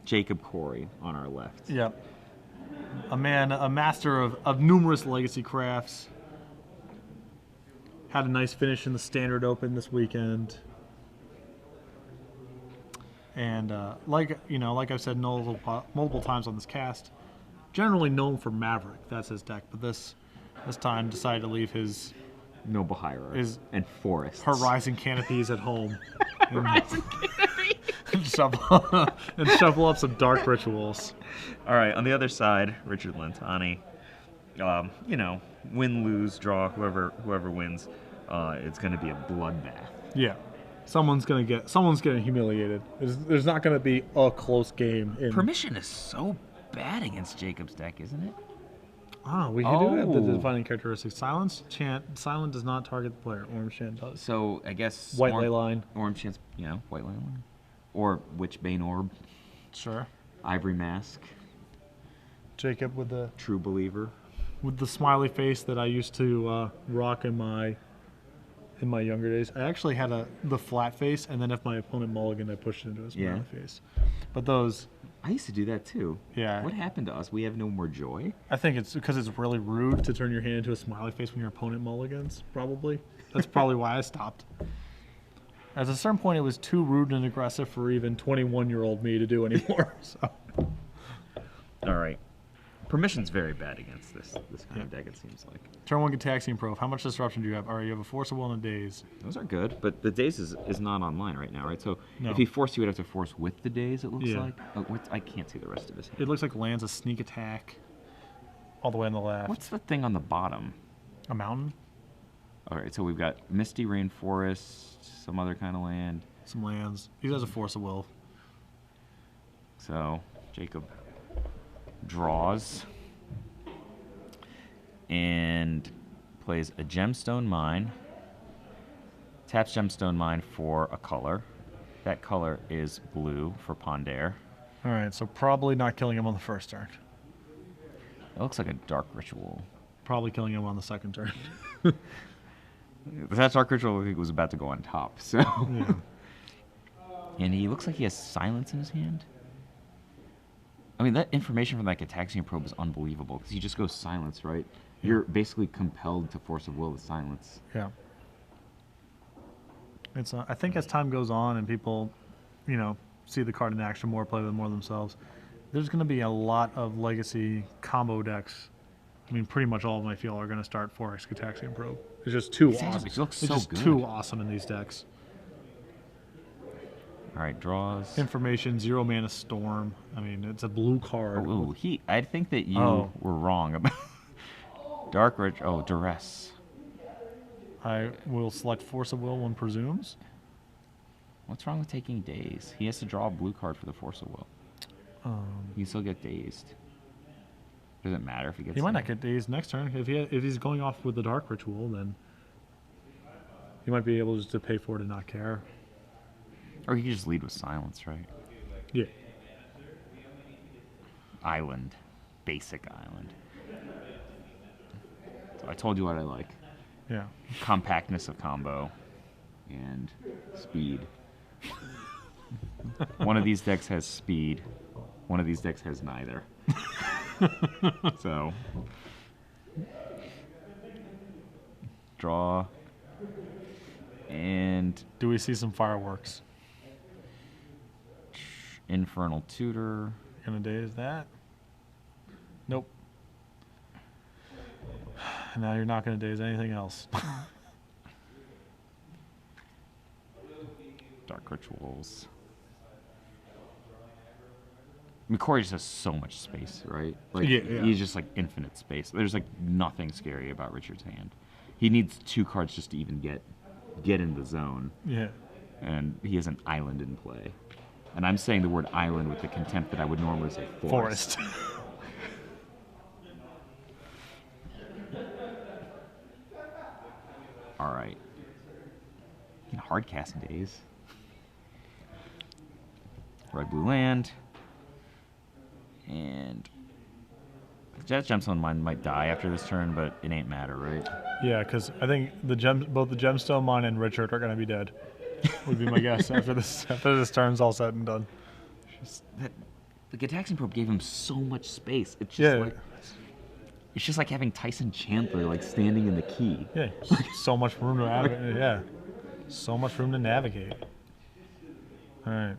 Jacob Kory on our left. Yep. A master of numerous legacy crafts. Had a nice finish in the Standard Open this weekend. And like I've said multiple times on this cast, generally known for Maverick. That's his deck, but this time decided to leave his Noble Hierarch and Forests. Horizon Canopies at home. Horizon Canopies. and shuffle up some Dark Rituals. All right, on the other side, Richard Centanni. Win, lose, draw, whoever wins, it's going to be a bloodbath. Yeah. Someone's getting humiliated. There's not going to be a close game. Permission is so bad against Jacob's deck, isn't it? We do have the defining characteristics. Silence chant. Silent does not target the player. Orange chant does. So I guess White Ley Line. Orange chant's White Ley Line, or Witchbane Orb. Sure. Ivory Mask. Jacob with the True Believer. With the smiley face that I used to rock in my younger days. I actually had the flat face, and then if my opponent mulliganed, I pushed it into a smiley face. But those... I used to do that too. Yeah. What happened to us? We have no more joy? I think it's because it's really rude to turn your hand into a smiley face when your opponent mulligans, probably. That's probably why I stopped. At a certain point, it was too rude and aggressive for even 21-year-old me to do anymore. So. All right. Permission's very bad against this kind of deck, it seems like. Turn 1 Gitaxian Probe. How much disruption do you have? All right, you have a Force of Will and a Daze. Those are good, but the Daze is not online right now, right? So no. If he forced you, would have to force with the Daze, it looks like. Oh, I can't see the rest of his hand. It looks like lands a sneak attack all the way on the left. What's the thing on the bottom? A mountain? All right, so we've got Misty Rainforest, some other kind of land. Some lands. He has a Force of Will. So Jacob draws and plays a Gemstone Mine, taps Gemstone Mine for a color. That color is blue for Ponder. All right, so probably not killing him on the first turn. It looks like a Dark Ritual. Probably killing him on the second turn. That Dark Ritual was about to go on top, so... Yeah. And he looks like he has Silence in his hand. I mean, that information from that Gitaxian Probe is unbelievable, because he just goes Silence, right? Yeah. You're basically compelled to Force of Will with Silence. Yeah. It's. I think as time goes on and people, see the card in action more, play with it more themselves, there's going to be a lot of legacy combo decks. I mean, pretty much all of them, I feel, are going to start 4x Gitaxian Probe. It's just too awesome. It looks so it's just good. Too awesome in these decks. All right, draws. Information, 0 mana Storm. I mean, it's a blue card. Oh, I think that you were wrong about Dark Rich. Oh, Duress. I will select Force of Will, one presumes. What's wrong with taking Daze? He has to draw a blue card for the Force of Will. You still get dazed. Does it matter if he gets? He might not get dazed next turn. If he's going off with the Dark Ritual, then he might be able just to pay for it and not care. Or he could just lead with Silence, right? Yeah. Island. Basic island. So I told you what I like. Yeah. Compactness of combo. And speed. One of these decks has speed. One of these decks has neither. So. Draw. And... do we see some fireworks? Infernal Tutor. Gonna daze that? Nope. Now you're not gonna daze anything else. Dark Rituals. I mean, Kory just has so much space, right? Like, he's just like infinite space. There's like nothing scary about Richard's hand. He needs 2 cards just to even get in the zone. Yeah. And he has an island in play. And I'm saying the word island with the contempt that I would normally say forest. All right. Hard cast days. Red blue land. And Jet Gemstone Mine might die after this turn, but it ain't matter, right? Yeah, because I think both the Gemstone Mine and Richard are going to be dead. Would be my guess after this turn's all said and done. Just that The Gataxian Probe gave him so much space. It's just Yeah. like it's just like having Tyson Chandler like standing in the key. Yeah. So much room to navigate. Yeah. So much room to navigate. All right.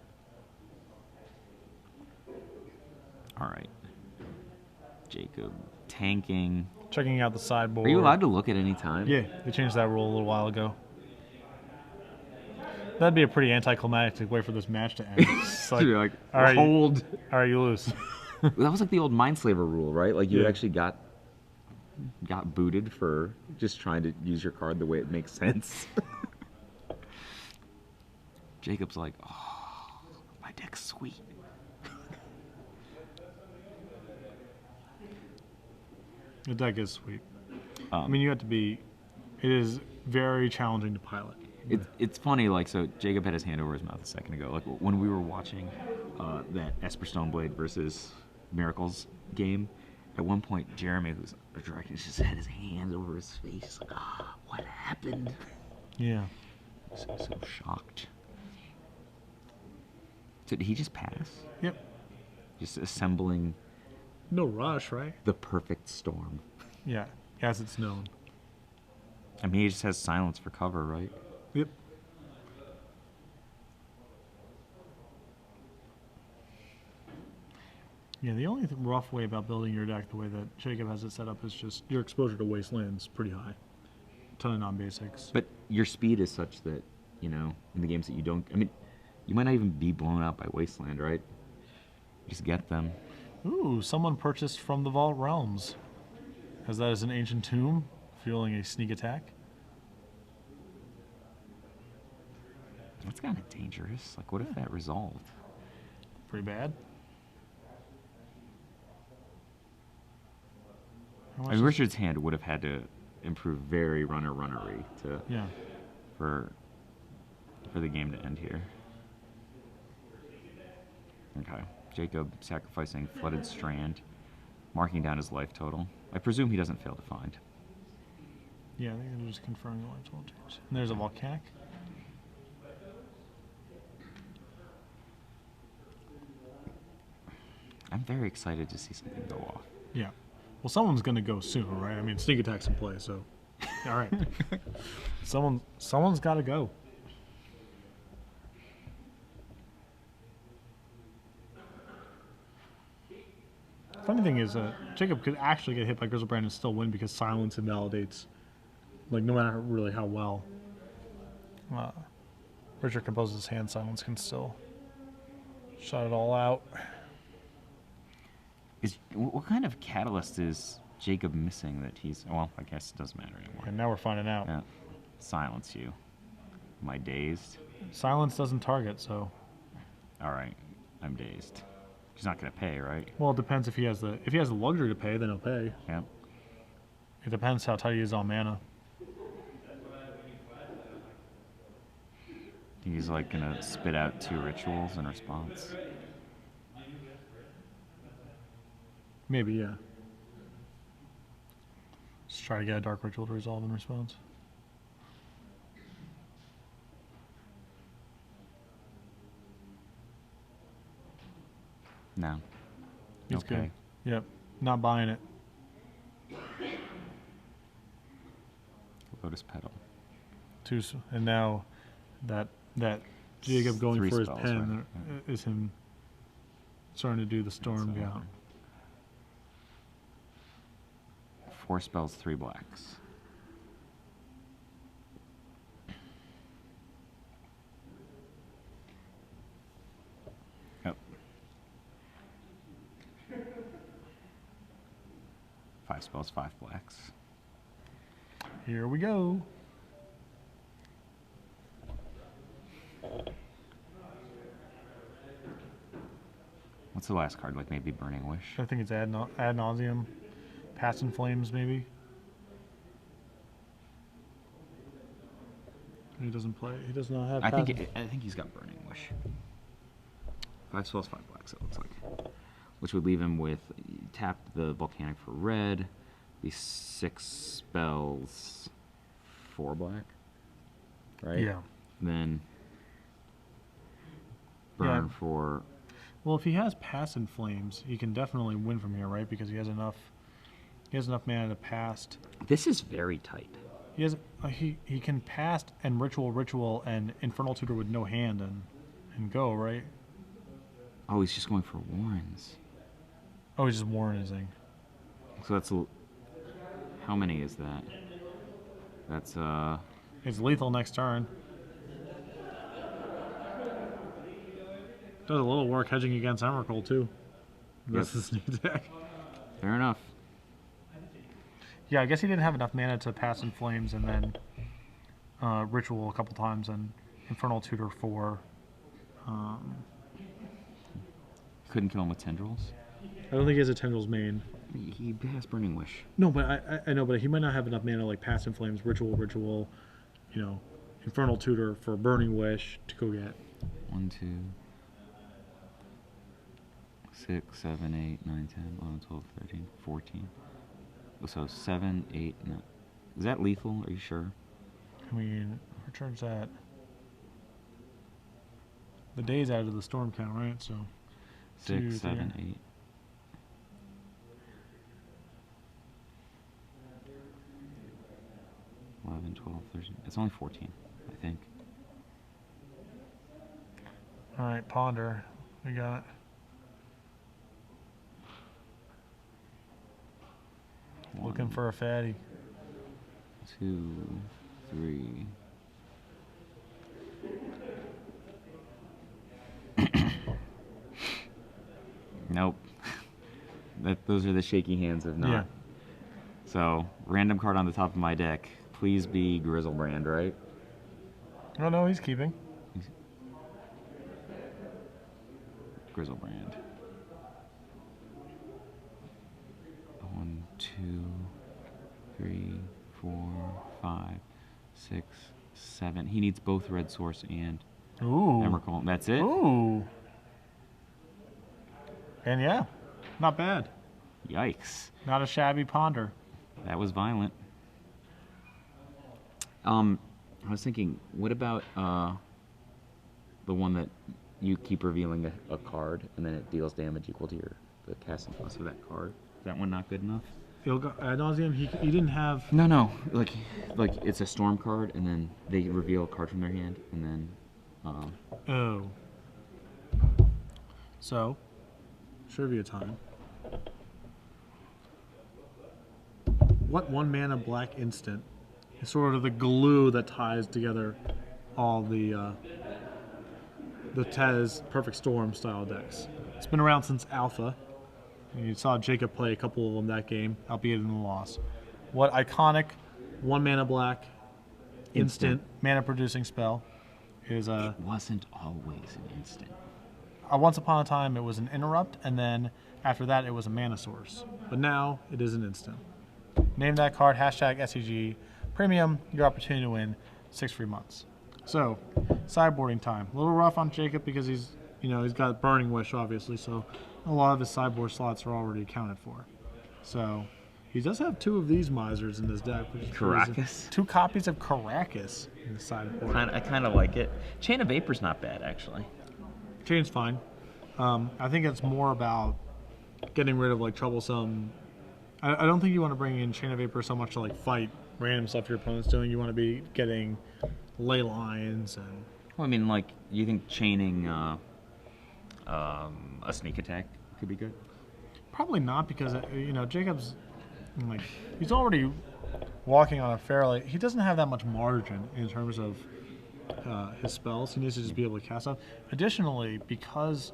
All right. Jacob tanking. Checking out the sideboard. Are you allowed to look at any time? Yeah, they changed that rule a little while ago. That'd be a pretty anticlimactic way for this match to end. It's like, You're like, all right, hold. all right, you lose. That was like the old Mindslaver rule, right? Like you Yeah. actually got booted for just trying to use your card the way it makes sense. Jacob's like, oh, my deck's sweet. The deck is sweet. I Um, mean, you have to be. It is very challenging to pilot. It's funny, like, so Jacob had his hand over his mouth a second ago. Like, when we were watching that Esper Stoneblade versus Miracles game, at one point, Jeremy, who's a director, just had his hands over his face. He's like, ah, what happened? Yeah. So shocked. So did he just pass? Yep. Just assembling No rush, right? the perfect storm. Yeah. As it's known. I mean, he just has silence for cover, right? Yep. Yeah, the only rough way about building your deck the way that Jacob has it set up is just your exposure to wastelands pretty high. Ton of non-basics. But your speed is such that, you know, in the games that you don't... I mean, you might not even be blown out by Wasteland, right? Just get them. Ooh, someone purchased from the Vault Realms. Has that as an ancient tomb, fueling a sneak attack? That's kind of dangerous. Like, what if that resolved? Pretty bad. How I much mean, is- Richard's hand would have had to improve very runnery to Yeah. for the game to end here. Okay, Jacob sacrificing Flooded Strand, marking down his life total. I presume he doesn't fail to find. Yeah, I think they're just confirming the life total change. And there's a volcanic. I'm very excited to see something go off. Yeah. Well, someone's gonna go soon, right? I mean, sneak attack's in play, so. All right. Someone's got to go. Funny thing is, Jacob could actually get hit by Grizzlebrand and still win because silence invalidates, like, no matter really how well Richard composes his hand, silence can still shut it all out. What kind of catalyst is Jacob missing that he's... Well, I guess it doesn't matter anymore. And now we're finding out. Yeah. Silence you. Am I dazed? Silence doesn't target, so. All right, I'm dazed. He's not gonna pay, right? Well, it depends if he has the luxury to pay, then he'll pay. Yep. It depends how tight he is on mana. He's like gonna spit out 2 rituals in response. Maybe, yeah. Just try to get a Dark Ritual to resolve in response. No. He's Okay. good. Yep. Not buying it. Lotus Petal. And now that Jacob going 3 for his spells, pen right? is him starting to do the Storm So, Gown. 4 spells, 3 blacks. Yep. 5 spells, 5 blacks. Here we go. What's the last card? Like maybe Burning Wish? I think it's ad nauseum. Past in Flames, maybe. He doesn't play. He does not have. I think he's got Burning Wish. 5 spells, 5 blacks, it looks like. Which would leave him with, tap the Volcanic for red, be 6 spells, 4 black, right? Yeah. Then burn Yeah. for... Well, if he has Pass in Flames, he can definitely win from here, right? Because he has enough. He has enough mana to pass. This is very tight. He has. He can pass and Ritual and Infernal Tutor with no hand and go, right? Oh, he's just going for Warrens. Oh, he's just Warrenising. So that's how many is that? That's It's lethal next turn. Does a little work hedging against Emrakul too. This is sneak attack. Fair enough. Yeah, I guess he didn't have enough mana to Pass in Flames and then Ritual a couple times and Infernal Tutor for. Couldn't kill him with Tendrils. I don't think he has a Tendrils main. He has Burning Wish. No, but I know, but he might not have enough mana like Pass in Flames, Ritual, you know, Infernal Tutor for Burning Wish to go get. 1, 2, 6, 7, 8, 9, 10, 11, 12, 13, 14. So 7, 8, 9. Is that lethal? Are you sure? I mean, returns that. The day's out of the storm count, right? So 6, 7, 8. $11, 12, 13. It's only 14, I think. All right, Ponder. We got. Looking for a fatty. 2, 3. Nope. Those are the shaky hands of not. Yeah. So, random card on the top of my deck. Please be Grizzlebrand, right? Oh no, he's keeping. Grizzlebrand. 1, 2, 3, 4, 5, 6, 7. He needs both Red Source and Ooh. Emrakul. That's it? Ooh. And yeah, not bad. Yikes. Not a shabby Ponder. That was violent. I was thinking, what about the one that you keep revealing a card and then it deals damage equal to the casting cost of that card? Is that one not good enough? Ad nauseam, he didn't have. No. Like it's a storm card and then they reveal a card from their hand and then. Oh. So, trivia time. What 1 mana black instant is sort of the glue that ties together all the Tez Perfect Storm style decks? It's been around since Alpha. You saw Jacob play a couple of them that game, albeit in the loss. What iconic 1 mana black instant mana producing spell is a. It wasn't always an instant. Once upon a time, it was an interrupt, and then after that, it was a mana source. But now, it is an instant. Name that card, hashtag SCG Premium, your opportunity to win 6 free months. So, sideboarding time. A little rough on Jacob because he's got Burning Wish, obviously, so a lot of his sideboard slots are already accounted for. So, he does have 2 of these misers in his deck. Caracas? 2 copies of Caracas in the sideboard. I kind of like it. Chain of Vapor's not bad, actually. Chain's fine. I think it's more about getting rid of like troublesome. I don't think you want to bring in Chain of Vapor so much to like fight random stuff your opponent's doing. You want to be getting ley lines and. Well, I mean, like, you think chaining a sneak attack could be good? Probably not because Jacob's like he's already walking on a fairly. He doesn't have that much margin in terms of his spells. He needs to just be able to cast stuff. Additionally, because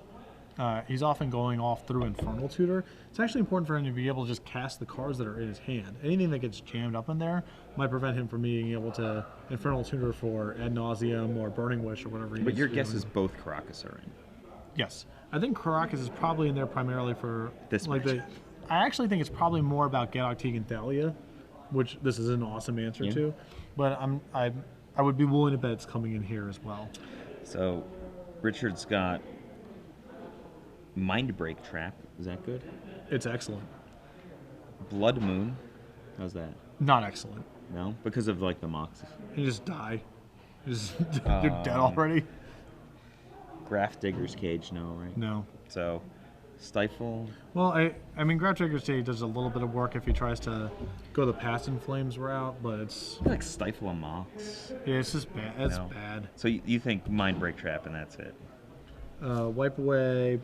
he's often going off through Infernal Tutor, it's actually important for him to be able to just cast the cards that are in his hand. Anything that gets jammed up in there might prevent him from being able to Infernal Tutor for Ad Nauseam or Burning Wish or whatever. But your guess is both Caracas are in. Yes. I think Caracas is probably in there primarily for this like match. I actually think it's probably more about Gadok Teague and Thalia, which this is an awesome answer to. But I would be willing to bet it's coming in here as well. So, Richard's got Mind Break Trap. Is that good? It's excellent. Blood Moon. How's that? Not excellent. No? Because of, like, the Mox. You just die. You're dead already. Graph Digger's Cage, no, right? No. So, Stifle. Well, I mean, Ground Trigger State does a little bit of work if he tries to go the Past in Flames route, but it's I feel like Stifle a Mox. yeah, it's just bad. It's No. bad. So you think Mind Break Trap and that's it? Wipe Away,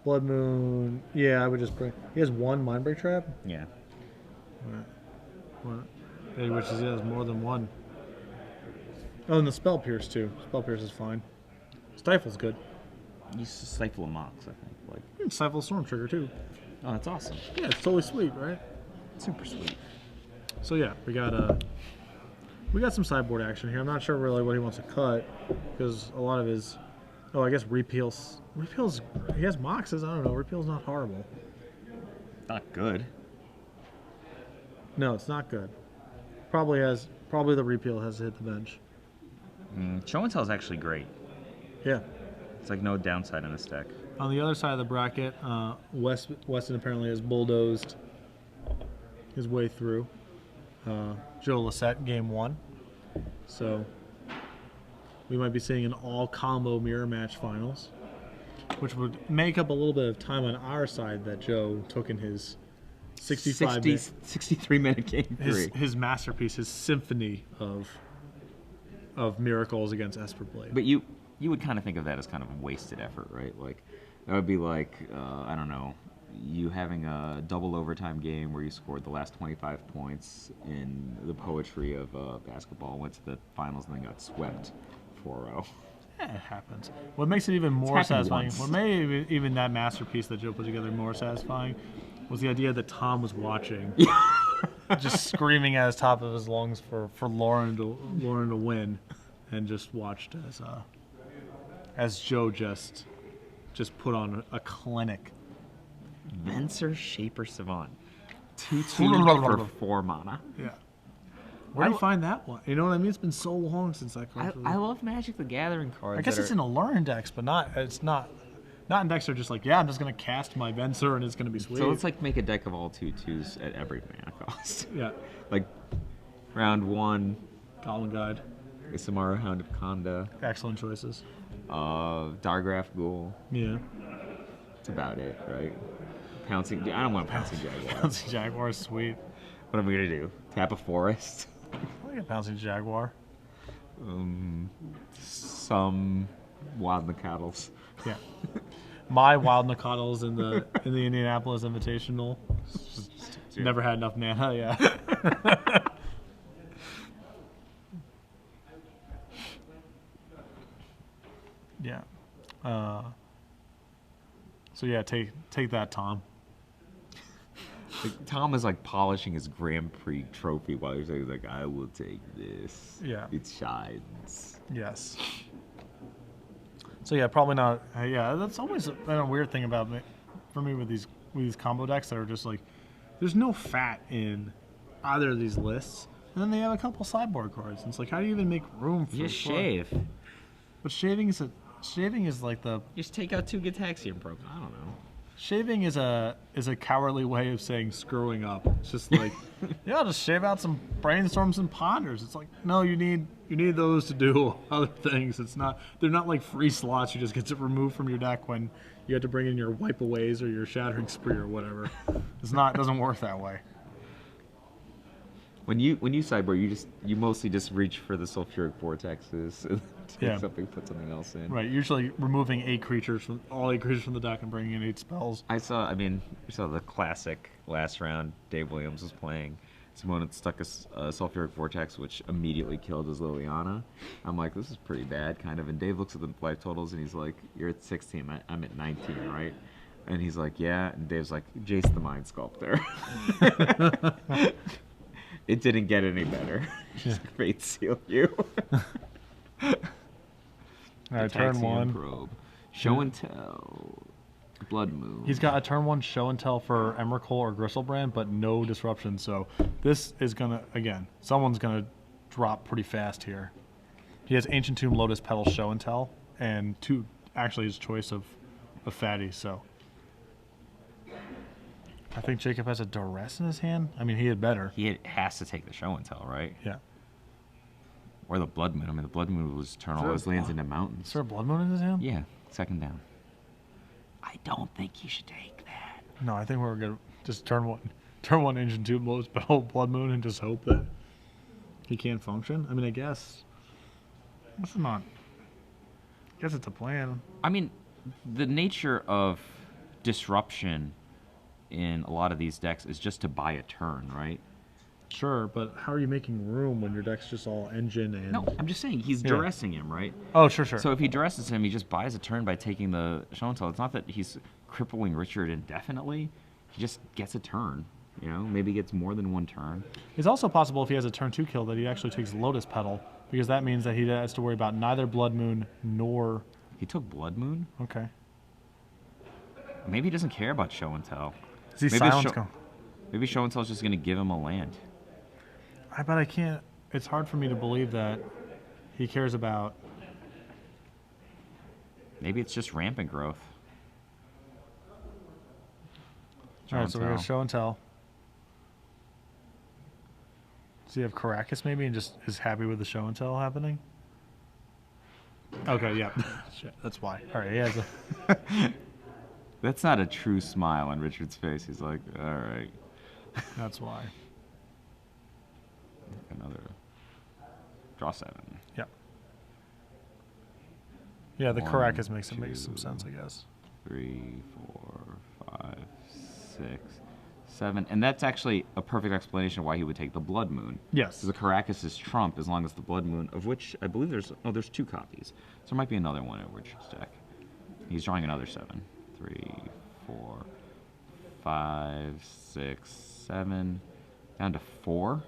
Blood Moon. Yeah, I would just bring. He has one Mind Break Trap. Yeah. Which is he has more than one. Oh, and the Spell Pierce too. Spell Pierce is fine. Stifle's good. You Stifle a Mox, I think. Like, You can Stifle Storm Trigger too. oh, that's awesome. Yeah, it's totally sweet, right? Super sweet. So yeah, we got some sideboard action here. I'm not sure really what he wants to cut because a lot of his, I guess Repeals. He has Moxes. I don't know. Repeal's not horrible. Not good. No, it's not good. Probably the Repeal has hit the bench. Show and Tell is actually great. Yeah. It's like no downside in this deck. On the other side of the bracket, Weston apparently has bulldozed his way through Joe Lissette game 1. So we might be seeing an all-combo mirror match finals, which would make up a little bit of time on our side that Joe took in his 63-minute game 3. his masterpiece, his symphony of miracles against Esper Blade. But you would kind of think of that as kind of a wasted effort, right? Like, that would be like, I don't know, you having a double overtime game where you scored the last 25 points in the poetry of basketball, went to the finals, and then got swept 4-0. Yeah, it happens. What makes it even more happened satisfying, once. what made even that masterpiece that Joe put together more satisfying, was the idea that Tom was watching, just screaming at the top of his lungs for Lauren to win, and just watched as Joe just put on a clinic. Venser Shaper Savant. 2/2 for 4 mana. Yeah. Where do you find that one? You know what I mean? It's been so long since that card. I love Magic the Gathering cards. I guess it's in a Lurin decks, but it's not in decks that are just like, yeah, I'm just gonna cast my Venser and it's gonna be sweet. So let's like make a deck of all 2/2s at every mana cost. Yeah. Like round 1, Goblin Guide. Samara Hound of Conda, Excellent choices. Dargraph Ghoul. Yeah. That's about it, right? Pouncing. I don't want Pouncing Jaguar. Pouncing Jaguar is sweet. What am I gonna do? Tap a forest? I like a Pouncing Jaguar. Some Wild Nacatls. Yeah. My Wild Nacatls in the Indianapolis Invitational. Never had enough mana, yeah. Yeah. So yeah, take that, Tom. Like, Tom is like polishing his Grand Prix trophy while he's like, I will take this. Yeah. It shines. Yes. So yeah, probably not. Yeah, that's always been a weird thing about me, for me with these combo decks that are just like, there's no fat in either of these lists, and then they have a couple sideboard cards. And it's like, how do you even make room for? Just shave. But shaving is like the Just take out 2 Gitaxian probes. I don't know. shaving is a cowardly way of saying screwing up. It's just like, yeah, just shave out some brainstorms and ponders. It's like, no, you need those to do other things. They're not like free slots. You just get to remove from your deck when you have to bring in your wipe aways or your shattering spree or whatever. It doesn't work that way. When you sideboard, you mostly just reach for the sulfuric vortexes and take something, put something else in. Right, usually removing all 8 creatures from the deck and bringing in 8 spells. We saw the classic last round. Dave Williams was playing. Simone stuck a sulfuric vortex, which immediately killed his Liliana. I'm like, this is pretty bad, kind of. And Dave looks at the life totals and he's like, you're at 16, I'm at 19, right? And he's like, yeah. And Dave's like, Jace the Mind Sculptor. It didn't get any better. Just Fate Seal you. All right, turn 1. Probe. Show and Tell. Blood Moon. He's got a turn 1 show and tell for Emrakul or Gristlebrand, but no disruption. So this is someone's gonna drop pretty fast here. He has Ancient Tomb, Lotus Petal, show and tell, and 2 actually his choice of fatty. So I think Jacob has a duress in his hand. I mean, he had better. He has to take the Show and Tell, right? Yeah. Or the Blood Moon. I mean, the Blood Moon was turn all his lands into mountains. Is there a Blood Moon in his hand? Yeah, second down. I don't think you should take that. No, I think we're gonna just turn one engine 2 Blood Moon and just hope that he can't function. I mean, I guess this is not. I guess it's a plan. I mean, the nature of disruption in a lot of these decks is just to buy a turn, right? Sure, but how are you making room when your deck's just all engine and? No, I'm just saying he's duressing him, right? Oh, sure. So if he duresses him, he just buys a turn by taking the show and tell. It's not that he's crippling Richard indefinitely. He just gets a turn. You know, maybe gets more than one turn. It's also possible if he has a turn 2 kill that he actually takes Lotus Petal, because that means that he has to worry about neither Blood Moon nor. He took Blood Moon. Okay. Maybe he doesn't care about show and tell. Is he Maybe silence? Maybe show and tell is just going to give him a land. I bet I can't. It's hard for me to believe that he cares about. Maybe it's just rampant growth. All right, so we're going to show and tell. Does he have Caracas maybe and just is happy with the show and tell happening? Okay, yeah. Shit, that's why. All right, he has a. That's not a true smile on Richard's face. He's like, all right. That's why. Another draw 7. Yeah. Yeah, the 1, Caracas makes 2, some sense, I guess. 3, 4, 5, 6, 7. And that's actually a perfect explanation of why he would take the Blood Moon. Yes. Because the Caracas is trump as long as the Blood Moon, of which I believe there's 2 copies. So there might be another one in Richard's deck. He's drawing another 7. 3, 4, 5, 6, 7. Down to 4.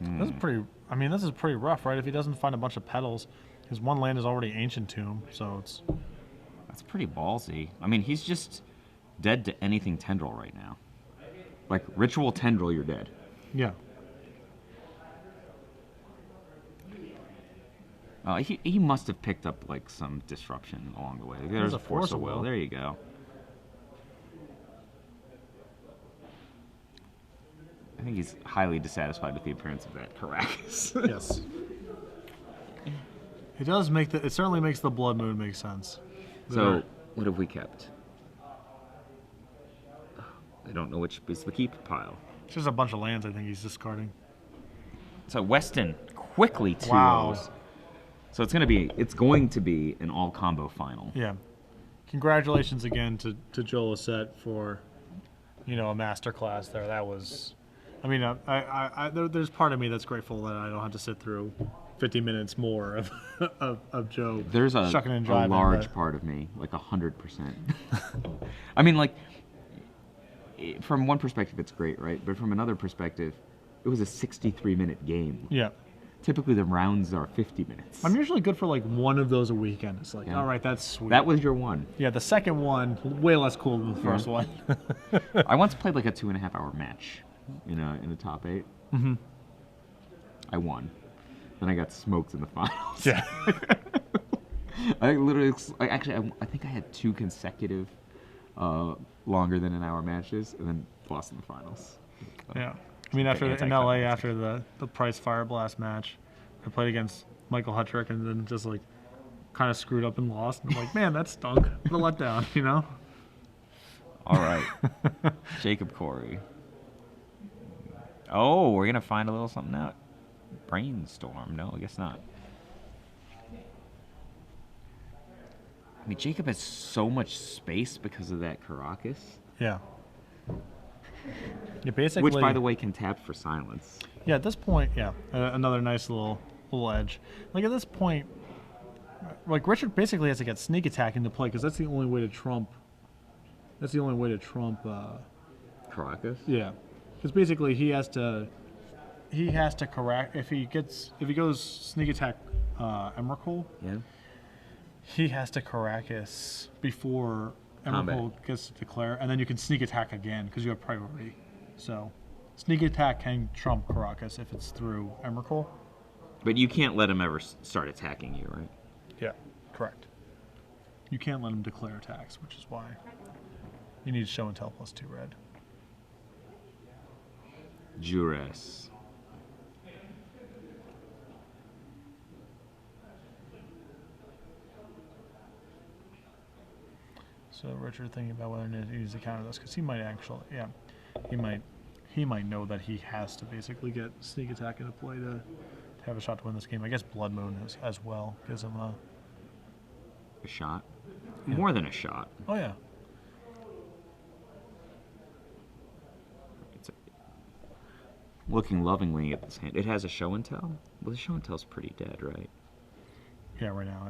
This is pretty. I mean, this is pretty rough, right? If he doesn't find a bunch of petals, his one land is already Ancient Tomb, so it's. That's pretty ballsy. I mean, he's just dead to anything tendril right now. Like ritual tendril, you're dead. Yeah. He must have picked up like some disruption along the way. There's a force of will. There you go. I think he's highly dissatisfied with the appearance of that Caracas. Yes. It does make the. It certainly makes the Blood Moon make sense. So, what have we kept? I don't know which is the keep pile. It's just a bunch of lands I think he's discarding. So Weston quickly 2-0s. Wow. So it's going to be an all combo final. Yeah. Congratulations again to Joel Asset for, a masterclass there. That was, I mean, there's part of me that's grateful that I don't have to sit through 50 minutes more of Joe. There's a shucking and driving, large part of me, like 100%. I mean, like, from one perspective, it's great, right? But from another perspective, it was a 63-minute game. Yeah. Typically, the rounds are 50 minutes. I'm usually good for like one of those a weekend. It's like, all right, that's sweet. That was your one. Yeah, the second one, way less cool than the first one. I once played like a 2.5-hour match, in the top 8. Mm-hmm. I won. Then I got smoked in the finals. Yeah. I think I had 2 consecutive longer than an hour matches, and then lost in the finals. Yeah. I mean, in LA, after the Price Fire Blast match, I played against Michael Huttrick and then just like kind of screwed up and lost. And I'm like, man, that stunk. What a letdown, All right. Jacob Kory. Oh, we're going to find a little something out. Brainstorm. No, I guess not. I mean, Jacob has so much space because of that Caracas. Yeah. Yeah, basically. Which, by the way, can tap for silence. Yeah, at this point, another nice little edge. Like at this point, like Richard basically has to get sneak attack into play because that's the only way to trump. That's the only way to trump. Caracas. Yeah, because basically he has to correct if he goes sneak attack Emrakul. Yeah. He has to Caracas before Emrakul gets to declare, and then you can sneak attack again because you have priority. So, sneak attack can trump Caracas if it's through Emrakul. But you can't let him ever start attacking you, right? Yeah, correct. You can't let him declare attacks, which is why you need show and tell +2 red. Jures. So Richard thinking about whether to use the counter this because he might actually, yeah, he might know that he has to basically get sneak attack into play to have a shot to win this game. I guess Blood Moon is as well gives him a shot. Yeah. More than a shot. Oh yeah. It's looking lovingly at this hand. It has a show and tell. Well, the show and tell's pretty dead, right? Yeah, right now.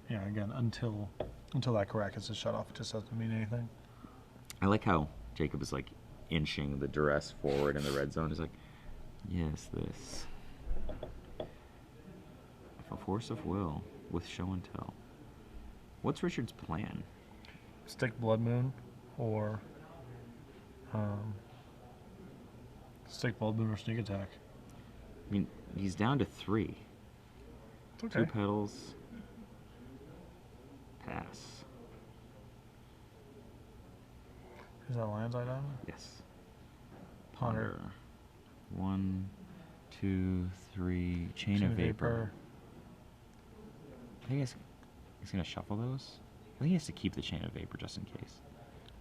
Yeah, again, until that Caracas is shut off, it just doesn't mean anything. I like how Jacob is like inching the duress forward in the red zone. He's like, yes, this. A force of will with show and tell. What's Richard's plan? Stick Blood Moon or stick Blood Moon or sneak attack. I mean, he's down to 3. It's okay. 2 petals. Pass. Is that Lion's Eye Diamond? Yes. Ponder. 1, 2, 3. Chain of Vapor. I think he's going to shuffle those. I think he has to keep the Chain of Vapor just in case.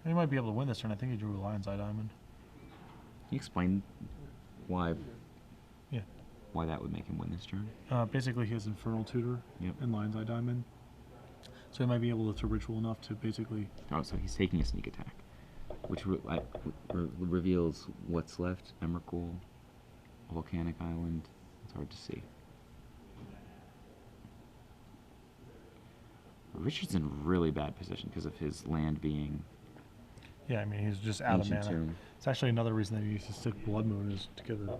He might be able to win this turn. I think he drew a Lion's Eye Diamond. Can you explain why? Yeah. Why that would make him win this turn? Basically, he has Infernal Tutor and Lion's Eye Diamond. So he might be able to ritual enough to basically... Oh, so he's taking a sneak attack. Which reveals what's left. Emrakul, Volcanic Island. It's hard to see. Richard's in really bad position because of his land being... Yeah, I mean, he's just out of mana. Tomb. It's actually another reason that he needs to stick Blood Moon is to get the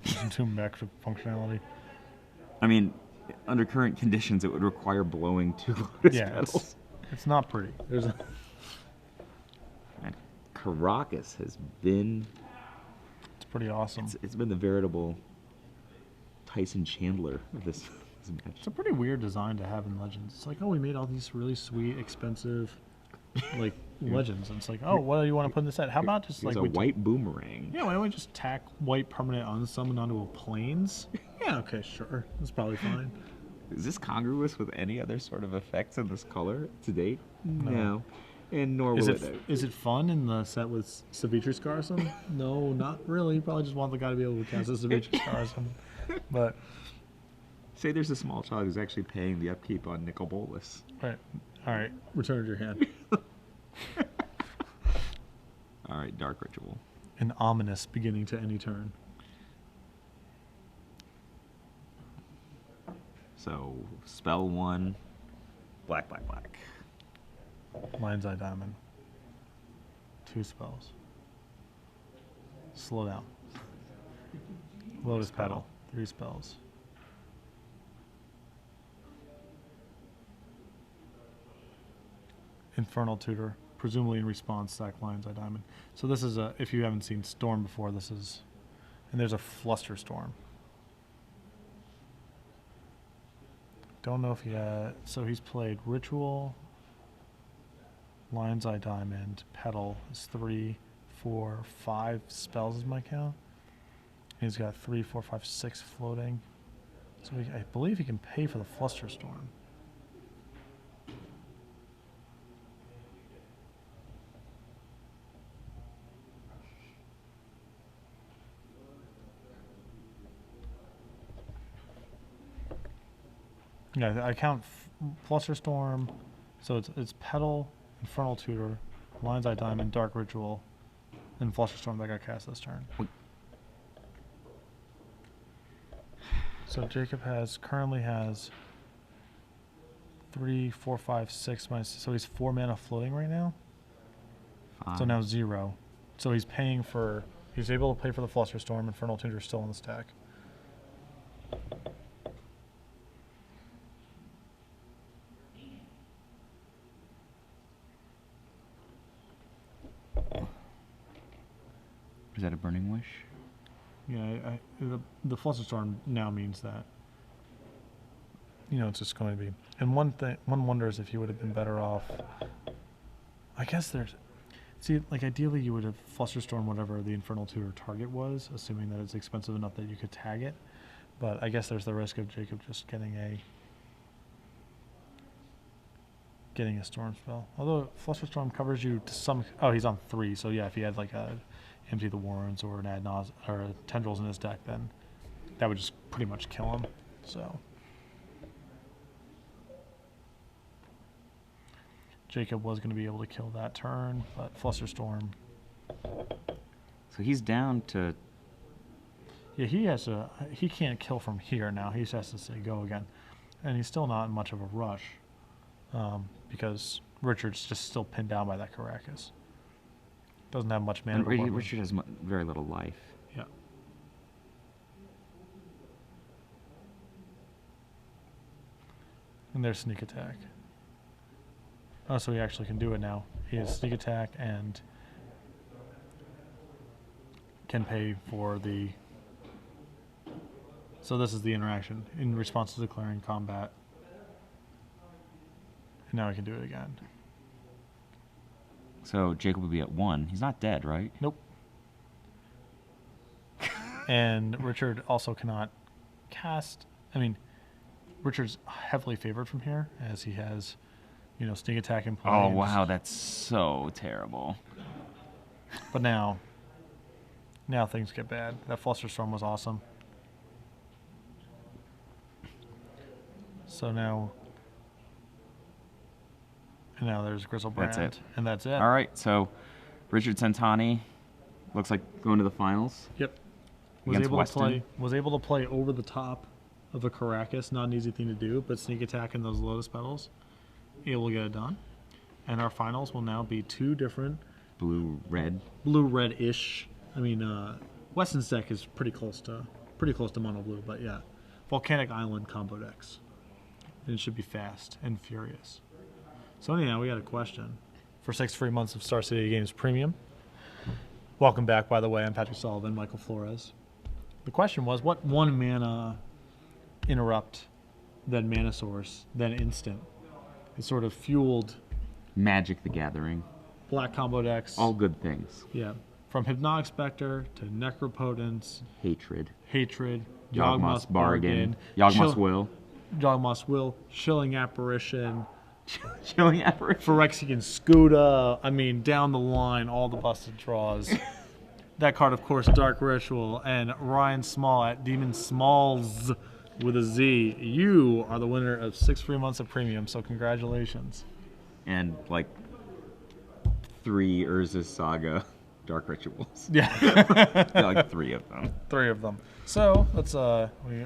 Ancient Tomb back to functionality. I mean, under current conditions, it would require blowing 2 Lotus petals. It's not pretty. There's a... And Caracas has been... It's pretty awesome. It's been the veritable Tyson Chandler of this match. It's a pretty weird design to have in Legends. It's like, oh, we made all these really sweet, expensive, like, Legends. And it's like, oh, what do you want to put in the set? How about just, like... a white boomerang. Yeah, why don't we just tack white permanent unsummon onto a plains? Yeah, okay, sure. That's probably fine. Is this congruous with any other sort of effects in this color to date? No. And nor will it. Is it fun in the set with Savitri Scarsum? No, not really. You probably just want the guy to be able to cast a Savitri Scarsum. But... Say there's a small child who's actually paying the upkeep on Nicol Bolas. Right. All right. Return your hand. All right, Dark Ritual. An ominous beginning to any turn. So, spell 1, black, black, black. Lion's Eye Diamond. 2 spells. Slow down. Lotus Petal. 3 spells. Infernal Tutor, presumably in response, sack Lion's Eye Diamond. So this is a, if you haven't seen Storm before, this is, and there's a Fluster Storm. Don't know if he had, so he's played Ritual, Lion's Eye Diamond, Petal is 3, 4, 5 spells is my count. He's got 3, 4, 5, 6 floating. So I believe he can pay for the Fluster Storm. Yeah, I count Fluster Storm, so it's Petal, Infernal Tutor, Lion's Eye Diamond, Dark Ritual, and Fluster Storm that got cast this turn. So Jacob currently has 3, 4, 5, 6 minus, so he's 4 mana floating right now. 5. So now 0. So he's paying for, he's able to pay for the Fluster Storm. Infernal Tutor is still on the stack. Is that a Burning Wish? Yeah, the Fluster Storm now means that, it's just going to be. And one wonders if you would have been better off. I guess ideally you would have Fluster Storm whatever the Infernal Tutor target was, assuming that it's expensive enough that you could tag it. But I guess there's the risk of Jacob just getting getting a storm spell. Although Flusterstorm covers you to some. Oh, he's on 3. So yeah, if he had like a Empty the Warrens or an Ad Naus or Tendrils in his deck, then that would just pretty much kill him. So Jacob was going to be able to kill that turn, but Flusterstorm. So he's down to. Yeah, he can't kill from here now. He just has to say go again, and he's still not in much of a rush, because Richard's just still pinned down by that Caracas. Doesn't have much mana. And Richard has very little life. Yeah. And there's sneak attack. Oh, so he actually can do it now. He has sneak attack and can pay for the. So this is the interaction in response to declaring combat. And now I can do it again. So Jacob would be at 1. He's not dead, right? Nope. And Richard also cannot cast. I mean, Richard's heavily favored from here as he has, sneak attack in play. Oh, wow, that's so terrible. But now things get bad. That Flusterstorm was awesome. So now there's Grizzlebrand. That's it. And that's it. All right, so Richard Centanni looks like going to the finals. Yep. Against Weston. Was able to play over the top of a Caracas. Not an easy thing to do, but sneak attack in those Lotus Petals, able to get it done. And our finals will now be 2 different blue-red-ish. I mean, Weston's deck is pretty close to mono blue, but yeah, Volcanic Island combo decks. And it should be fast and furious. So anyhow, we got a question for 6 free months of Star City Games Premium. Welcome back, by the way. I'm Patrick Sullivan, Michael Flores. The question was, what 1 mana interrupt, then mana source, then instant? It sort of fueled Magic the Gathering. black combo decks. All good things. Yeah. From Hypnotic Spectre to Necropotence. Hatred. Yawgmoth's Bargain. Yawgmoth's Will. Yawgmoth's Will. Chilling Apparition. Chilling Apparition. Phyrexian Scuda. I mean, down the line, all the busted draws. That card, of course, Dark Ritual. And Ryan Small at Demon Smalls with a Z. You are the winner of 6 free months of premium, so congratulations. And, 3 Urza's Saga Dark Rituals. Yeah. 3 of them. 3 of them. So, let's,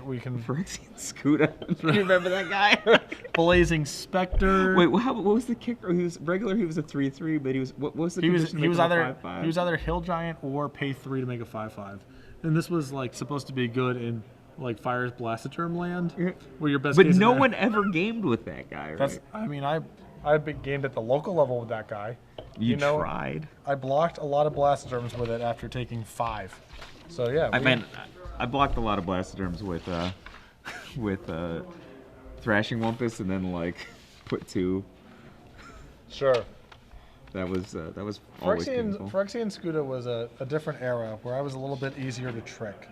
we can... Phyrexian Scuda. Do you remember that guy? Blazing Spectre. Wait, what was the kicker? He was regular. He was a 3/3, but he was what was the condition? He was either 5/5? He was either Hill Giant or pay 3 to make a 5/5, and this was supposed to be good in Fire's Blastoderm land, where your best. But case no scenario- one ever gamed with that guy, right? That's. I mean, I've been gamed at the local level with that guy. You tried. I blocked a lot of Blastoderms with it after taking 5. So yeah. I blocked a lot of Blastoderms with Thrashing Wumpus, and then put 2. Sure. That was always painful. Phyrexian Scuda was a different era where I was a little bit easier to trick.